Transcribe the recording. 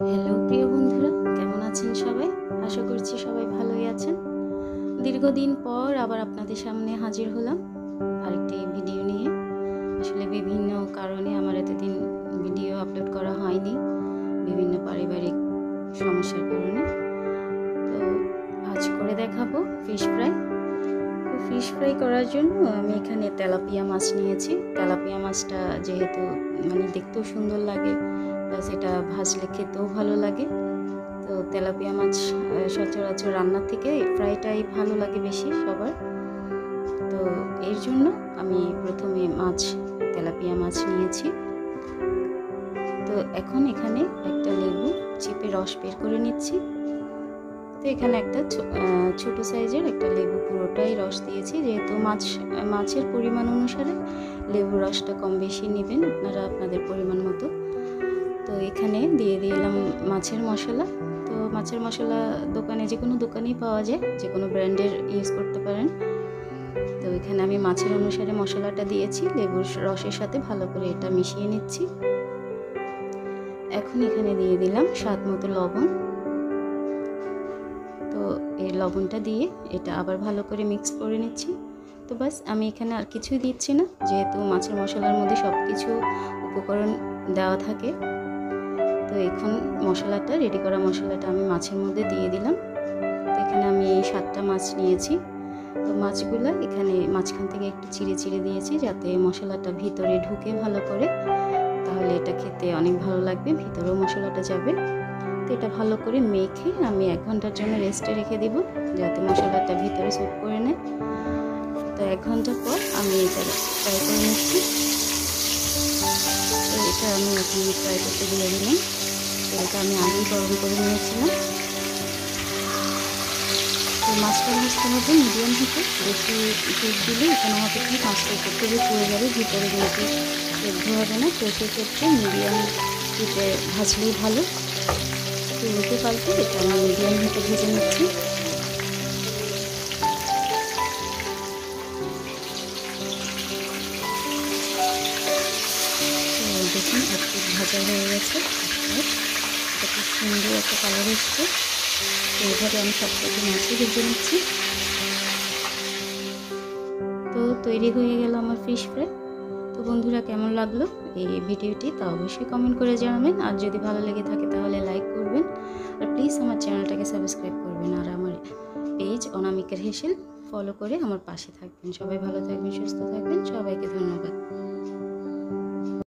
Hello প্রিয় বন্ধুরা, কেমন আছেন সবাই? আশা করছি সবাই ভালোই আছেন। দীর্ঘদিন পর আবার আপনাদের সামনে হাজির হলাম আরেকটি ভিডিও নিয়ে। আসলে বিভিন্ন কারণে আমার এতদিন ভিডিও আপলোড করা হয়নি, বিভিন্ন পারিবারিক সমস্যার কারণে। তো আজ করে দেখাবো ফিশ ফ্রাই। তো ফিশ ফ্রাই করার জন্য আমি এখানে তেলাপিয়া মাছ নিয়েছি। তেলাপিয়া মাছটা যেহেতু দেখতেও সুন্দর লাগে, প্লাস এটা ভাজলে খেতেও ভালো লাগে। তো তেলাপিয়া মাছ সচরাচর রান্নার থেকে ফ্রাইটাই ভালো লাগে বেশি সবার। তো এর জন্য আমি প্রথমে তেলাপিয়া মাছ নিয়েছি। তো এখন এখানে একটা লেবু চিপে রস বের করে নিচ্ছি। তো এখানে একটা ছোট সাইজের একটা লেবু পুরোটাই রস দিয়েছি, যেহেতু মাছের পরিমাণ অনুসারে লেবুর রসটা কম বেশি নেবেন আপনারা আপনাদের পরিমাণ মতো। তো এখানে দিয়ে দিলাম মাছের মশলা। তো মাছের মশলা যে কোনো দোকানেই পাওয়া যায়, যে কোনো ব্র্যান্ডের ইউজ করতে পারেন। তো এখানে আমি মাছের অনুসারে মশলাটা দিয়েছি, লেবুর রসের সাথে ভালো করে এটা মিশিয়ে নিচ্ছি। এখন এখানে দিয়ে দিলাম স্বাদ মতো লবণ। তো এই লবণটা দিয়ে এটা আবার ভালো করে মিক্স করে নিচ্ছি। তো বাস, আমি এখানে আর কিছুই দিচ্ছি না, যেহেতু মাছের মশলার মধ্যে সব কিছু উপকরণ দেওয়া থাকে। তো এখন রেডি করা মশলাটা আমি মাছের মধ্যে দিয়ে দিলাম। তো এখানে আমি 7টা মাছ নিয়েছি। তো মাছগুলো এখানে মাঝখান থেকে একটু চিড়ে দিয়েছি, যাতে মশলাটা ভিতরে ঢুকে ভালো করে, তাহলে এটা খেতে অনেক ভালো লাগবে, ভিতরেও মশলাটা যাবে। তো এটা ভালো করে মেখে আমি 1 ঘন্টার জন্য রেস্টে রেখে দিব, যাতে মশলাটা ভিতরে স্যুট করে নেয়। তো 1 ঘন্টা পর আমি এটা ফ্রাই করে নিচ্ছি। তো এটা আমি এখন ফ্রাই করতে দিয়ে দিলাম। তেলটা আমি আগেই গরম করে নিয়েছিলাম। তো মাছটা ভাজতে হবে মিডিয়াম হিটে, বেশি হিট দিলে এখানে হবে কি মাছটা উপর থেকে পুড়ে যাবে, ভিতরে যেহেতু সেদ্ধ হবে না। তো সেক্ষেত্রে মিডিয়াম হিটে ভাজলেই ভালো। তো উল্টে পাল্টে এটা আমি মিডিয়াম হিটে ভেজে নিচ্ছি। তো দেখুন একটু ভাজা হয়ে গেছে, এটা খুব সুন্দর একটা কালার এসছে। তো এইভাবে আমি সবকটি মাছই ভেজে নিচ্ছি। তো তৈরি হয়ে গেল আমার ফিশ ফ্রাই। তো বন্ধুরা, কেমন লাগলো এই ভিডিওটি তা অবশ্যই কমেন্ট করে জানাবেন। আর যদি ভালো লেগে থাকে তাহলে লাইক করবেন, আর প্লিজ আমার চ্যানেলটাকে সাবস্ক্রাইব করবেন, আর আমার পেজ অনামিকার হেসেল ফলো করে আমার পাশে থাকবেন। সবাই ভালো থাকবেন, সুস্থ থাকবেন। সবাইকে ধন্যবাদ।